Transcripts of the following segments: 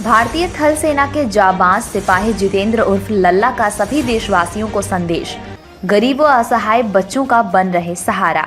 भारतीय थल सेना के जाबाज सिपाही जितेंद्र उर्फ लल्ला का सभी देशवासियों को संदेश। गरीब व असहाय बच्चों का बन रहे सहारा।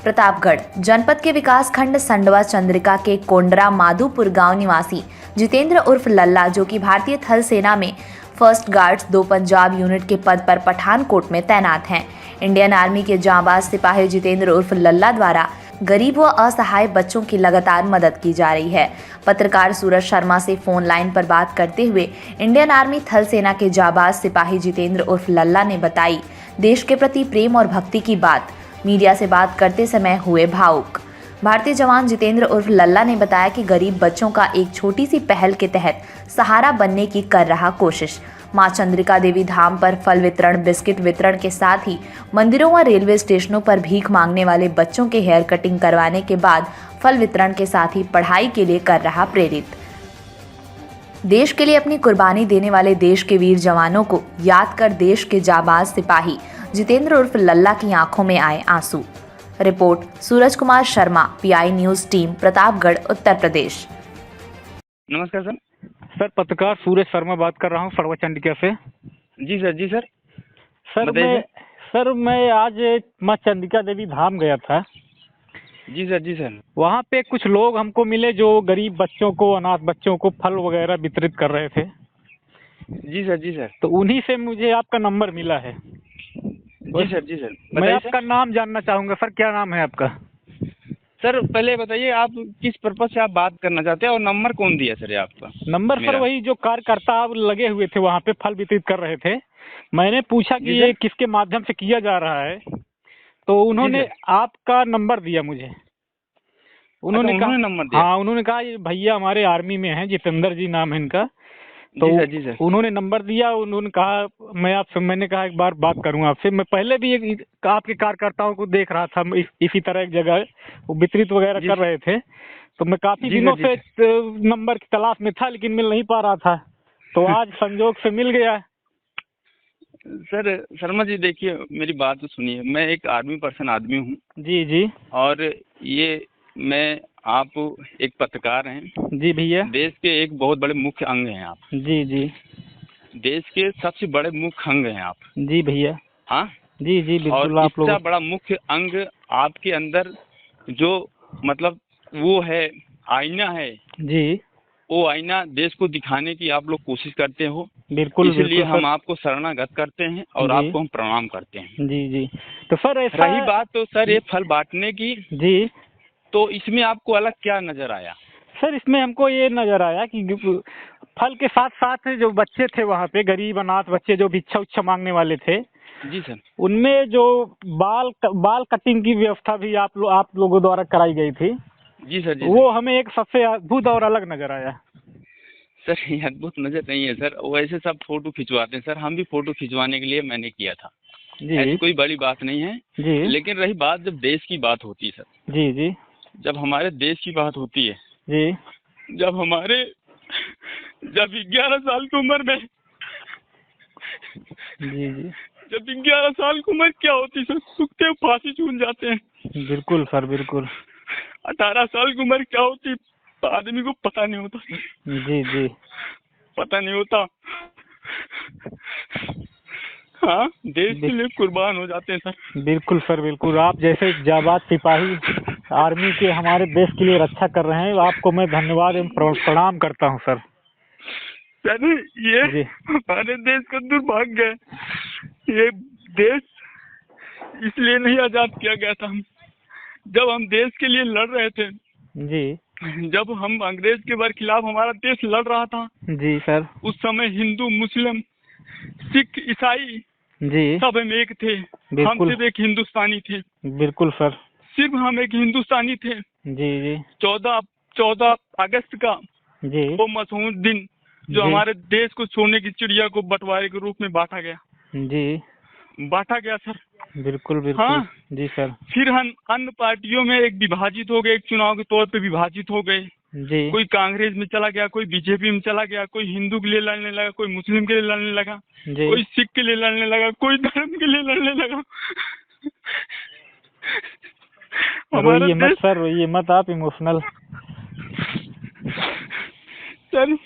प्रतापगढ़ जनपद के विकास खंड संडवा चंद्रिका के कोंडरा माधुपुर गांव निवासी जितेंद्र उर्फ लल्ला, जो कि भारतीय थल सेना में फर्स्ट गार्ड्स 2 पंजाब यूनिट के पद पर पठानकोट में तैनात हैं। इंडियन आर्मी के जाबाज सिपाही जितेंद्र उर्फ लल्ला द्वारा गरीब व असहाय बच्चों की लगातार मदद की जा रही है। पत्रकार सूरज शर्मा से फोन लाइन पर बात करते हुए इंडियन आर्मी थल सेना के जाबाज सिपाही जितेंद्र उर्फ लल्ला ने बताई देश के प्रति प्रेम और भक्ति की बात। मीडिया से बात करते समय हुए भावुक। भारतीय जवान जितेंद्र उर्फ लल्ला ने बताया कि गरीब बच्चों का एक छोटी सी पहल के तहत सहारा बनने की कर रहा कोशिश। मां चंद्रिका देवी धाम पर फल वितरण, बिस्किट वितरण के साथ ही मंदिरों व रेलवे स्टेशनों पर भीख मांगने वाले बच्चों के हेयर कटिंग करवाने के बाद फल वितरण के साथ ही पढ़ाई के लिए कर रहा प्रेरित। देश के लिए अपनी कुर्बानी देने वाले देश के वीर जवानों को याद कर देश के जाबाज सिपाही जितेंद्र उर्फ लल्ला की आंखों में आए आंसू। Report Suraj Kumar Sharma, PI news team, Pratapgarh, Uttar Pradesh. नमस्कार सर। सर पत्रकार सूरज शर्मा बात कर रहा हूँ फड़वा चंडिका से। जी सर। जी सर। सर मैं आज माँ चंडिका देवी धाम गया था। जी सर। जी सर। वहाँ पे कुछ लोग हमको मिले जो गरीब बच्चों को, अनाथ बच्चों को फल वगैरह वितरित कर रहे थे। जी सर। जी सर। तो उन्हीं से मुझे आपका नंबर मिला है। जी सर। जी सर। मैं आपका नाम जानना चाहूँगा सर, क्या नाम है आपका? सर पहले बताइए आप किस पर्पज से आप बात करना चाहते हैं और नंबर कौन दिया सर ये आपका? नंबर सर वही जो कार्यकर्ता आप लगे हुए थे वहाँ पे फल वितरित कर रहे थे। मैंने पूछा कि ये किसके माध्यम से किया जा रहा है, तो उन्होंने आपका नंबर दिया मुझे। उन्होंने कहा नंबर दिया? हाँ, उन्होंने कहा ये भैया हमारे आर्मी में हैं, जितेंद्र जी नाम है इनका। तो जी सर। उन्होंने नंबर दिया। उन्होंने कहा मैंने कहा एक बार बात करूं आपसे। मैं पहले भी आपके कार्यकर्ताओं को देख रहा था इसी तरह एक जगह वो वितरित वगैरह कर रहे थे। तो मैं काफी दिनों से नंबर की तलाश में था, लेकिन मिल नहीं पा रहा था। तो आज संजोग से मिल गया। सर शर्मा जी देखिए, मेरी बात तो सुनिए। मैं एक आर्मी पर्सन आदमी हूँ। जी जी। और ये आप एक पत्रकार हैं। जी भैया। देश के एक बहुत बड़े मुख्य अंग हैं आप। जी जी। देश के सबसे बड़े मुख्य अंग हैं आप। जी भैया। हाँ जी जी बिल्कुल। और आप लोग इतना बड़ा मुख्य अंग आपके अंदर जो मतलब वो है, आईना है। जी। वो आईना देश को दिखाने की आप लोग कोशिश करते हो। बिल्कुल। इसलिए हम आपको शरणागत करते हैं और आपको हम प्रणाम करते हैं। जी जी। तो सर ऐसा रही बात तो सर ये फल बांटने की, जी, तो इसमें आपको अलग क्या नजर आया? सर इसमें हमको ये नजर आया कि फल के साथ साथ जो बच्चे थे वहाँ पे, गरीब अनाथ बच्चे जो भिक्षा उच्छा मांगने वाले थे, जी सर, उनमें जो बाल कटिंग की व्यवस्था भी आप लोगों द्वारा कराई गई थी। जी सर। जी वो हमें एक सबसे अद्भुत और अलग नजर आया। सर ये अद्भुत नजर नहीं है सर, वैसे सब फोटो खिंचवाते हैं सर। हम भी फोटो खिंचवाने के लिए मैंने किया था। ऐसी कोई बड़ी बात नहीं है जी। लेकिन रही बात जब देश की बात होती है सर, जी जी, जब हमारे देश की बात होती है जी, जब 11 साल की उम्र में, जी जी, जब 11 साल की उम्र क्या होती सर, सूखते फांसी चून जाते हैं। बिल्कुल सर बिल्कुल। 18 साल की उम्र क्या होती आदमी को पता नहीं होता सर। जी जी, पता नहीं होता। हाँ, देश के लिए कुर्बान हो जाते हैं सर। बिल्कुल सर बिल्कुल। आप जैसे जाबाज सिपाही आर्मी के हमारे देश के लिए रक्षा कर रहे हैं, आपको मैं धन्यवाद एवं प्रणाम करता हूं सर। सर ये हमारे देश का दुर्भाग्य है। ये देश इसलिए नहीं आजाद किया गया था। जब हम देश के लिए लड़ रहे थे जी, जब हम अंग्रेज के खिलाफ हमारा देश लड़ रहा था जी सर, उस समय हिंदू, मुस्लिम, सिख, ईसाई जी सब हम एक थे। हम सिर्फ एक हिंदुस्तानी थे। बिल्कुल सर, सिर्फ हम एक हिंदुस्तानी थे। जी जी। 14 अगस्त का जी, वो मशहूर दिन जो हमारे देश को सोने की चिड़िया को बंटवारे के रूप में बांटा गया सर। बिल्कुल बिल्कुल। हाँ जी सर। फिर हम अन्य पार्टियों में एक विभाजित हो गए, एक चुनाव के तौर पे विभाजित हो गए। जी, कोई कांग्रेस में चला गया, कोई बीजेपी में चला गया, कोई हिंदू के लिए लड़ने लगा, कोई मुस्लिम के लिए लड़ने लगा, कोई सिख के लिए लड़ने लगा, कोई धर्म के लिए लड़ने लगा। रोइए मत आप इमोशनल। सर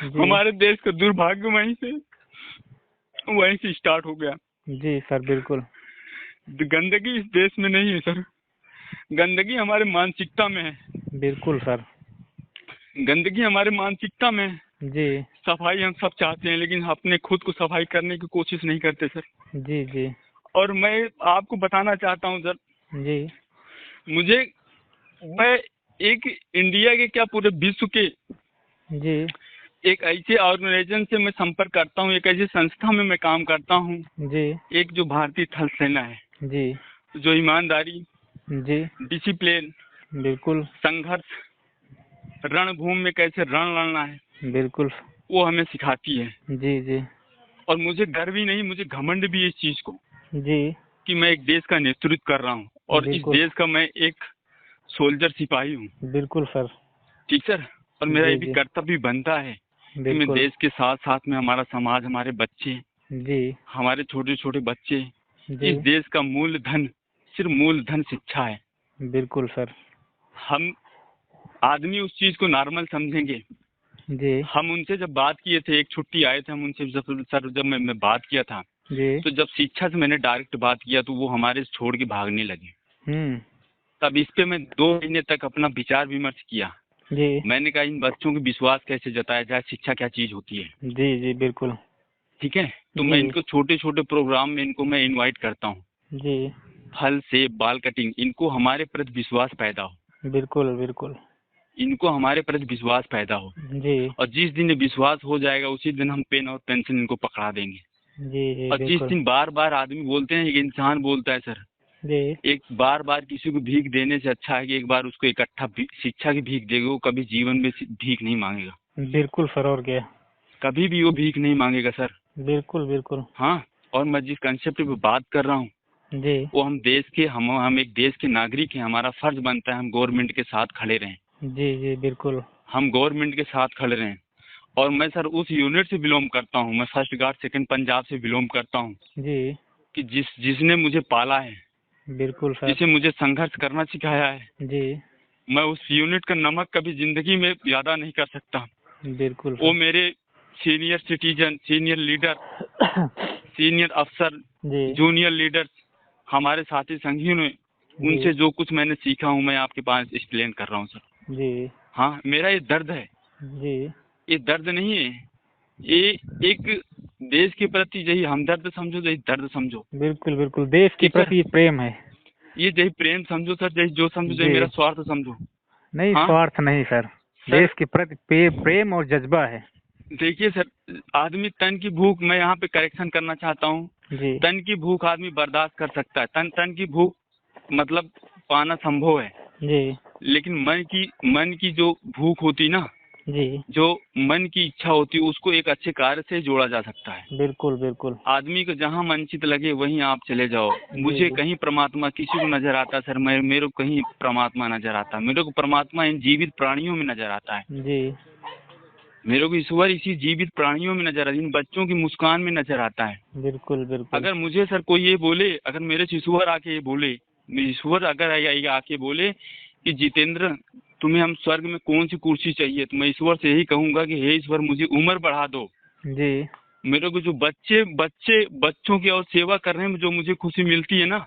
जी। हमारे देश का दुर्भाग्य वहीं से स्टार्ट हो गया। जी सर बिल्कुल। गंदगी इस देश में नहीं है सर, गंदगी हमारे मानसिकता में है। बिल्कुल सर। गंदगी हमारे मानसिकता में है। जी सफाई हम सब चाहते हैं, लेकिन अपने खुद को सफाई करने की कोशिश नहीं करते सर। जी जी और मैं आपको बताना चाहता हूँ सर, जी मैं एक इंडिया के क्या पूरे विश्व के जी एक ऐसे ऑर्गेनाइजेशन से मैं संपर्क करता हूँ, एक ऐसी संस्था में मैं काम करता हूँ, जी एक जो भारतीय थल सेना है, जी जो ईमानदारी, जी डिसिप्लिन, बिल्कुल संघर्ष, रणभूमि में कैसे रण लड़ना है, बिल्कुल। वो हमें सिखाती है। जी जी और मुझे गर्व ही नहीं, मुझे घमंड भी है इस चीज को जी कि मैं एक देश का नेतृत्व कर रहा हूँ और इस बिल्कुल देश का मैं एक सोल्जर सिपाही हूँ। बिल्कुल सर। ठीक सर। और मेरा जी ये भी जी कर्तव्य बनता है कि मैं बिल्कुल। देश के साथ साथ में हमारा समाज, हमारे बच्चे, जी हमारे छोटे छोटे बच्चे, जी इस देश का मूलधन, सिर्फ मूलधन शिक्षा है। बिल्कुल सर। हम आदमी उस चीज को नॉर्मल समझेंगे। जी हम उनसे जब बात किए थे, एक छुट्टी आए थे, हम उनसे जब मैं बात किया था, जी तो जब शिक्षा से मैंने डायरेक्ट बात किया तो वो हमारे से छोड़ के भागने लगे। तब इस पे मैं 2 महीने तक अपना विचार विमर्श किया। जी मैंने कहा इन बच्चों के विश्वास कैसे जताया जाए, शिक्षा क्या चीज होती है। जी जी बिल्कुल। ठीक है, तो जी मैं इनको छोटे छोटे प्रोग्राम में इनको मैं इनवाइट करता हूँ। जी फल से बाल कटिंग, इनको हमारे प्रति विश्वास पैदा हो, बिल्कुल बिल्कुल। इनको हमारे प्रति विश्वास पैदा हो। जी और जिस दिन ये विश्वास हो जाएगा उसी दिन हम पेन और पेंसिल इनको पकड़ा देंगे। जी जी और जिस बिल्कुल। दिन बार बार आदमी बोलते हैं, एक इंसान बोलता है सर, जी एक बार बार किसी को भीख देने से अच्छा है कि एक बार उसको इकट्ठा शिक्षा की भीख देगा, वो कभी जीवन में भीख नहीं मांगेगा। बिल्कुल सर। और क्या। कभी भी वो भीख नहीं मांगेगा सर। बिल्कुल बिल्कुल। हाँ, और मैं जिस कंसेप्ट पे बात कर रहा हूँ जी वो हम देश के, हम एक देश के नागरिक हैं, हमारा फर्ज बनता है हम गवर्नमेंट के साथ खड़े रहें। जी जी बिल्कुल। हम गवर्नमेंट के साथ खड़े रहें। और मैं सर उस यूनिट से बिलोंग करता हूँ, मैं फर्स्ट गार्ड सेकंड पंजाब से बिलोंग करता हूँ जी कि जिसने मुझे पाला है, बिल्कुल सर। जिसे मुझे संघर्ष करना सिखाया है, जी मैं उस यूनिट का नमक कभी जिंदगी में ज्यादा नहीं कर सकता। बिल्कुल वो सर। मेरे senior citizen, senior leader, senior अफसर, जी जूनियर लीडर्स, हमारे साथी संगियों ने, जी उनसे जो कुछ मैंने सीखा हूँ मैं आपके पास एक्सप्लेन कर रहा हूँ सर। जी हाँ, मेरा ये दर्द है, जी ये दर्द नहीं है, ये एक देश के प्रति यही हमदर्द समझो, यही दर्द समझो। बिल्कुल बिल्कुल। देश के ठीक सर, प्रति प्रेम है। ये यही प्रेम समझो सर, यही जो समझो, यही जी मेरा स्वार्थ समझो। नहीं हाँ स्वार्थ नहीं सर। सर, देश के प्रति प्रेम और जज्बा है। देखिए सर, आदमी तन की भूख, मैं यहाँ पे करेक्शन करना चाहता हूँ, जी तन की भूख आदमी बर्दाश्त कर सकता है, तन की भूख मतलब पाना संभव है, जी लेकिन मन की जो भूख होती ना, जी जो मन की इच्छा होती है, उसको एक अच्छे कार्य से जोड़ा जा सकता है। बिल्कुल बिल्कुल। आदमी को जहाँ मनचित लगे वहीं आप चले जाओ। जी मुझे जी कहीं परमात्मा किसी को नजर आता सर, मेरे को कहीं परमात्मा नजर आता, मेरे को परमात्मा इन जीवित प्राणियों में नजर आता है, जी मेरे को ईश्वर इसी जीवित प्राणियों में नजर आता है, इन बच्चों की मुस्कान में नजर आता है। बिल्कुल बिल्कुल। अगर मुझे सर कोई ये बोले, अगर मेरे से ईश्वर आके ये बोले, ईश्वर अगर आके बोले कि जितेंद्र तुम्हें हम स्वर्ग में कौन सी कुर्सी चाहिए, तो मैं ईश्वर से यही कहूंगा कि हे ईश्वर मुझे उम्र बढ़ा दो। जी मेरे को जो बच्चों की और सेवा करने में जो मुझे खुशी मिलती है ना,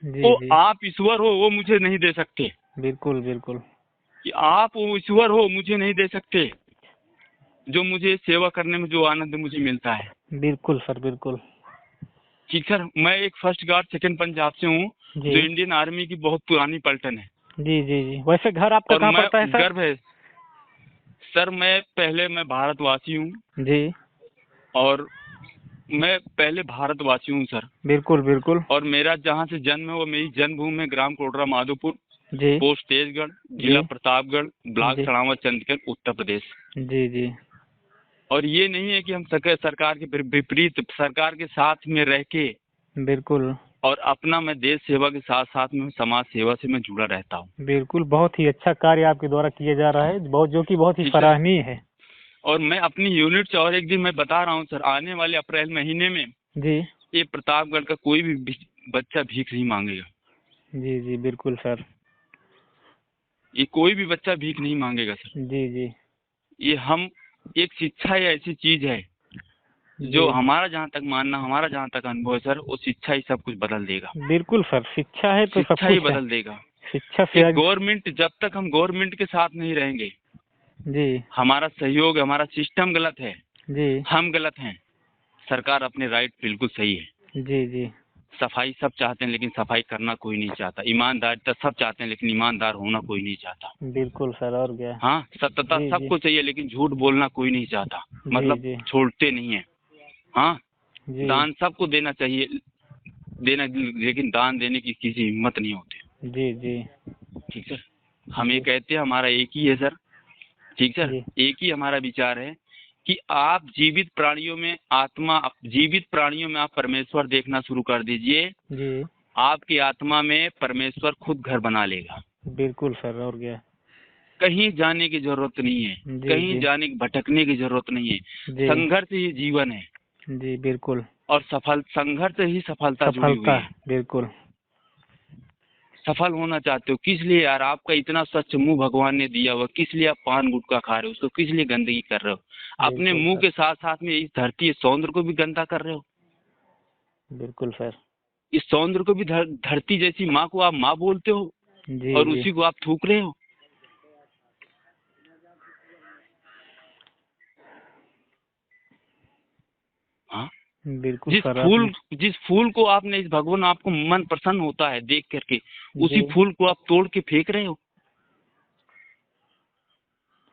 जी वो जी आप ईश्वर हो वो मुझे नहीं दे सकते। बिल्कुल बिल्कुल। कि आप वो ईश्वर हो मुझे नहीं दे सकते, जो मुझे सेवा करने में जो आनंद मुझे मिलता है। बिल्कुल सर बिल्कुल। ठीक सर, मैं एक फर्स्ट गार्ड सेकंड पंजाब से हूँ, जी जो इंडियन आर्मी की बहुत पुरानी पलटन है। जी जी जी। वैसे घर आपका और कहाँ मैं पड़ता है सर? गर्व है सर, मैं भारतवासी हूँ, जी और मैं पहले भारतवासी हूँ सर। बिल्कुल बिल्कुल। और मेरा जहाँ से जन्म है वो मेरी जन्मभूमि है ग्राम कोटरा माधोपुर, जी पोस्ट तेजगढ़, जी जिला प्रतापगढ़, ब्लॉक जी सड़ावा, चंडीगढ़, उत्तर प्रदेश। जी जी और ये नहीं है कि हम सरकार के विपरीत, सरकार के साथ में रह के, बिल्कुल और अपना मैं देश सेवा के साथ साथ में समाज सेवा से मैं जुड़ा रहता हूँ। बिल्कुल। बहुत ही अच्छा कार्य आपके द्वारा किया जा रहा है, बहुत जो कि बहुत ही ठीक है। सराहनीय है। और मैं अपनी यूनिट से और एक दिन मैं बता रहा हूँ सर, आने वाले अप्रैल महीने में जी ये प्रतापगढ़ का कोई भी बच्चा भीख नहीं मांगेगा। जी जी बिल्कुल सर। ये कोई भी बच्चा भीख नहीं मांगेगा सर। जी जी ये हम एक शिक्षा ही ऐसी चीज है जो हमारा जहाँ तक मानना, हमारा जहाँ तक अनुभव है सर, वो शिक्षा ही सब कुछ बदल देगा। बिल्कुल सर, शिक्षा है तो सब शिक्षा ही कुछ है। बदल देगा। शिक्षा से गवर्नमेंट, जब तक हम गवर्नमेंट के साथ नहीं रहेंगे, जी हमारा सहयोग, हमारा सिस्टम गलत है, जी हम गलत हैं, सरकार अपने राइट बिल्कुल सही है। जी जी सफाई सब चाहते हैं लेकिन सफाई करना कोई नहीं चाहता। ईमानदारिता सब चाहते हैं लेकिन ईमानदार होना कोई नहीं चाहता। बिल्कुल सर, और क्या। हाँ, सत्यता जी, सबको चाहिए लेकिन झूठ बोलना कोई नहीं चाहता, मतलब जी छोड़ते नहीं है। हाँ, जी दान सबको देना चाहिए, लेकिन दान देने की किसी हिम्मत नहीं होती। जी जी ठीक है, हम ये कहते हैं, हमारा एक ही है सर। ठीक सर, जी एक ही हमारा विचार है कि आप जीवित प्राणियों में आप परमेश्वर देखना शुरू कर दीजिए। जी आपकी आत्मा में परमेश्वर खुद घर बना लेगा। बिल्कुल सर, और क्या। कहीं जाने की जरूरत नहीं है, जी, कहीं जी। जाने भटकने की जरूरत नहीं है। जी संघर्ष ही जीवन है जी बिल्कुल। और संघर्ष ही सफलता जुड़ी हुई सफलता, है। बिल्कुल। सफल होना चाहते हो, किस लिए यार? आपका इतना स्वच्छ मुंह भगवान ने दिया हुआ, किस लिए आप पान गुटखा खा रहे हो? उसको किस लिए गंदगी कर रहे हो? अपने बिल्कुल मुंह सर, के साथ साथ में इस धरती, इस सौंदर्य को भी गंदा कर रहे हो। बिल्कुल सर। इस सौंदर्य को भी धरती जैसी माँ को आप माँ बोलते हो जी और जी उसी को आप थूक रहे हो। हाँ, बिल्कुल सर, जिस फूल को आपने, इस भगवान, आपको मन प्रसन्न होता है देख करके, उसी जी फूल को आप तोड़ के फेंक रहे हो।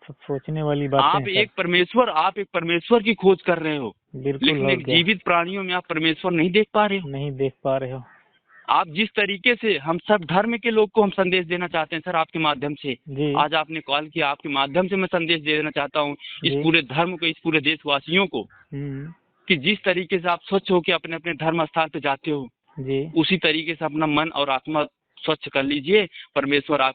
सब सोचने वाली बातें आप हैं एक परमेश्वर की खोज कर रहे हो, सर। बिल्कुल, लेकिन और एक क्या। जीवित प्राणियों में आप परमेश्वर नहीं देख पा रहे हो। नहीं देख पा रहे हो। आप जिस तरीके से, हम सब धर्म के लोग को हम संदेश देना चाहते हैं सर, आपके माध्यम से। जी आज आपने कॉल किया, आपके माध्यम से मैं संदेश देना चाहता हूँ इस जी। पूरे धर्म को, इस पूरे देशवासियों को, हम्म। कि जिस तरीके से आप स्वच्छ होकर अपने अपने धर्म स्थान पे जाते हो, जी उसी तरीके से अपना मन और आत्मा स्वच्छ कर लीजिए। परमेश्वर आप